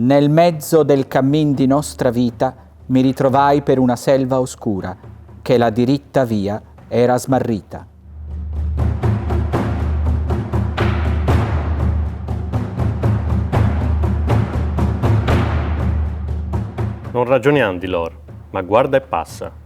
Nel mezzo del cammin di nostra vita mi ritrovai per una selva oscura, che la diritta via era smarrita. Non ragioniam di lor, ma guarda e passa.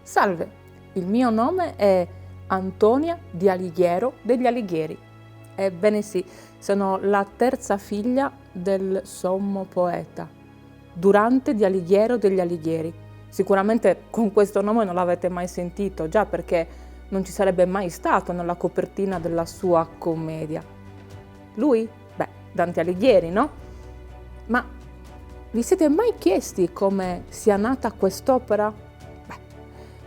Salve, il mio nome è Antonia di Alighiero degli Alighieri. Ebbene sì, sono la terza figlia del sommo poeta, Durante di Alighiero degli Alighieri. Sicuramente con questo nome non l'avete mai sentito, già perché non ci sarebbe mai stato nella copertina della sua commedia. Lui? Beh, Dante Alighieri, no? Ma vi siete mai chiesti come sia nata quest'opera?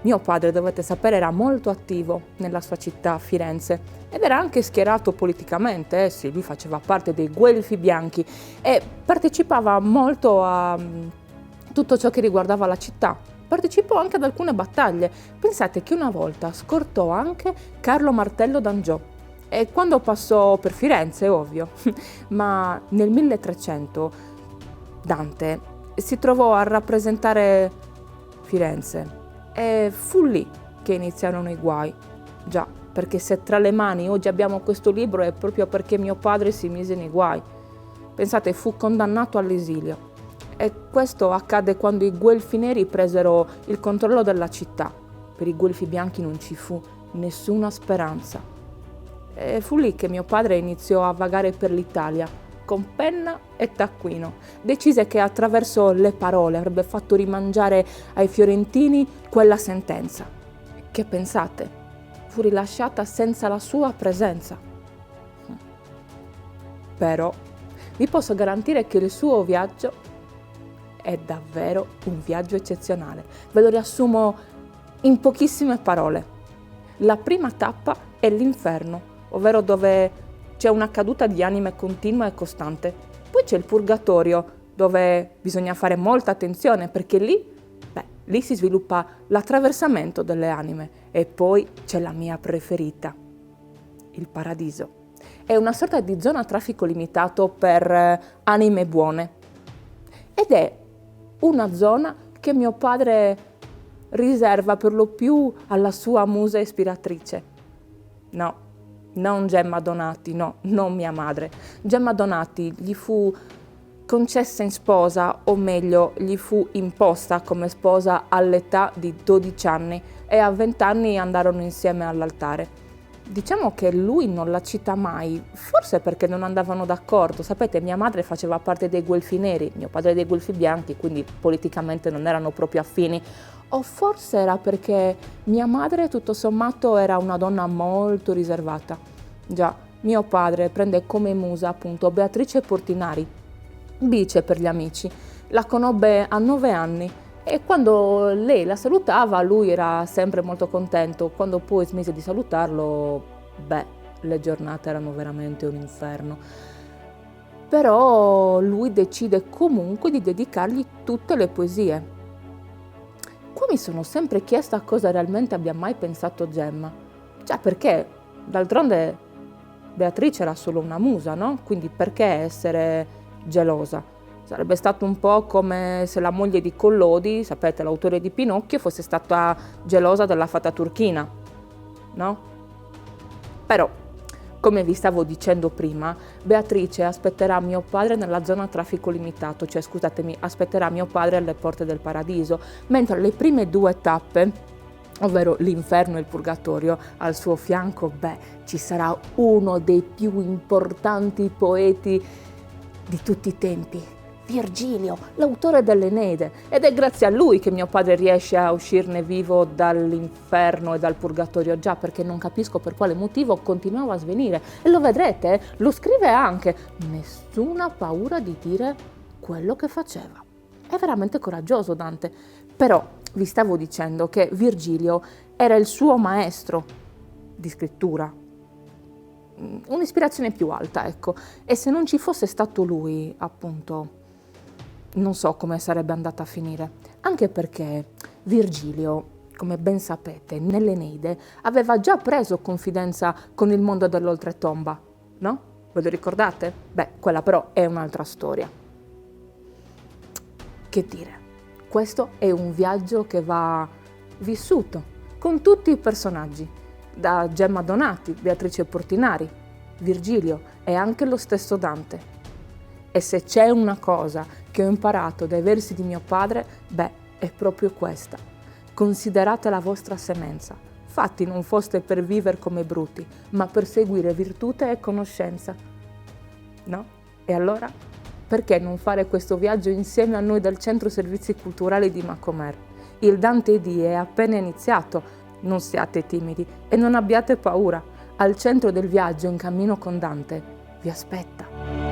Mio padre, dovete sapere, era molto attivo nella sua città, Firenze, ed era anche schierato politicamente, sì, lui faceva parte dei Guelfi Bianchi e partecipava molto a tutto ciò che riguardava la città. Partecipò anche ad alcune battaglie. Pensate che una volta scortò anche Carlo Martello d'Angiò, e quando passò per Firenze, ovvio, ma nel 1300 Dante si trovò a rappresentare Firenze. E fu lì che iniziarono i guai. Già, perché se tra le mani oggi abbiamo questo libro è proprio perché mio padre si mise nei guai. Pensate, fu condannato all'esilio. E questo accadde quando i Guelfi neri presero il controllo della città. Per i Guelfi bianchi non ci fu nessuna speranza. E fu lì che mio padre iniziò a vagare per l'Italia, con penna e taccuino. Decise che attraverso le parole avrebbe fatto rimangiare ai fiorentini quella sentenza. Che pensate? Fu rilasciata senza la sua presenza. Però vi posso garantire che il suo viaggio è davvero un viaggio eccezionale. Ve lo riassumo in pochissime parole. La prima tappa è l'inferno, ovvero dove c'è una caduta di anime continua e costante. Poi c'è il purgatorio, dove bisogna fare molta attenzione, perché lì si sviluppa l'attraversamento delle anime. E poi c'è la mia preferita, il paradiso. È una sorta di zona a traffico limitato per anime buone. Ed è una zona che mio padre riserva per lo più alla sua musa ispiratrice. No. Non Gemma Donati, no, non mia madre. Gemma Donati gli fu concessa in sposa, o meglio, gli fu imposta come sposa all'età di 12 anni e a 20 anni andarono insieme all'altare. Diciamo che lui non la cita mai, forse perché non andavano d'accordo. Sapete, mia madre faceva parte dei Guelfi neri, mio padre dei Guelfi bianchi, quindi politicamente non erano proprio affini. O forse era perché mia madre, tutto sommato, era una donna molto riservata. Già, mio padre prende come musa appunto Beatrice Portinari, Bice per gli amici. La conobbe a 9 anni e quando lei la salutava lui era sempre molto contento. Quando poi smise di salutarlo, le giornate erano veramente un inferno. Però lui decide comunque di dedicargli tutte le poesie. Qua mi sono sempre chiesta cosa realmente abbia mai pensato Gemma. Già, perché d'altronde Beatrice era solo una musa, no? Quindi perché essere gelosa? Sarebbe stato un po' come se la moglie di Collodi, sapete, l'autore di Pinocchio, fosse stata gelosa della fata turchina, no? Però, come vi stavo dicendo prima, Beatrice aspetterà mio padre nella zona a traffico limitato, cioè scusatemi, aspetterà mio padre alle porte del paradiso, mentre le prime 2 tappe, ovvero l'inferno e il purgatorio, al suo fianco, ci sarà uno dei più importanti poeti di tutti i tempi, Virgilio, l'autore dell'Eneide, ed è grazie a lui che mio padre riesce a uscirne vivo dall'inferno e dal purgatorio, già perché non capisco per quale motivo continuava a svenire. E lo vedrete, lo scrive anche, nessuna paura di dire quello che faceva. È veramente coraggioso Dante. Però vi stavo dicendo che Virgilio era il suo maestro di scrittura. un'ispirazione più alta, ecco. E se non ci fosse stato lui, appunto, non so come sarebbe andata a finire. Anche perché Virgilio, come ben sapete, nell'Eneide aveva già preso confidenza con il mondo dell'oltretomba, no? Ve lo ricordate? Beh, quella però è un'altra storia. Che dire, questo è un viaggio che va vissuto con tutti i personaggi, da Gemma Donati, Beatrice Portinari, Virgilio e anche lo stesso Dante. E se c'è una cosa che ho imparato dai versi di mio padre, beh, è proprio questa. Considerate la vostra semenza. Fatti non foste per vivere come bruti, ma per seguire virtute e conoscenza. No? E allora? Perché non fare questo viaggio insieme a noi del Centro Servizi Culturali di Macomer? Il Dante D è appena iniziato. Non siate timidi e non abbiate paura. Al centro del viaggio in cammino con Dante vi aspetta.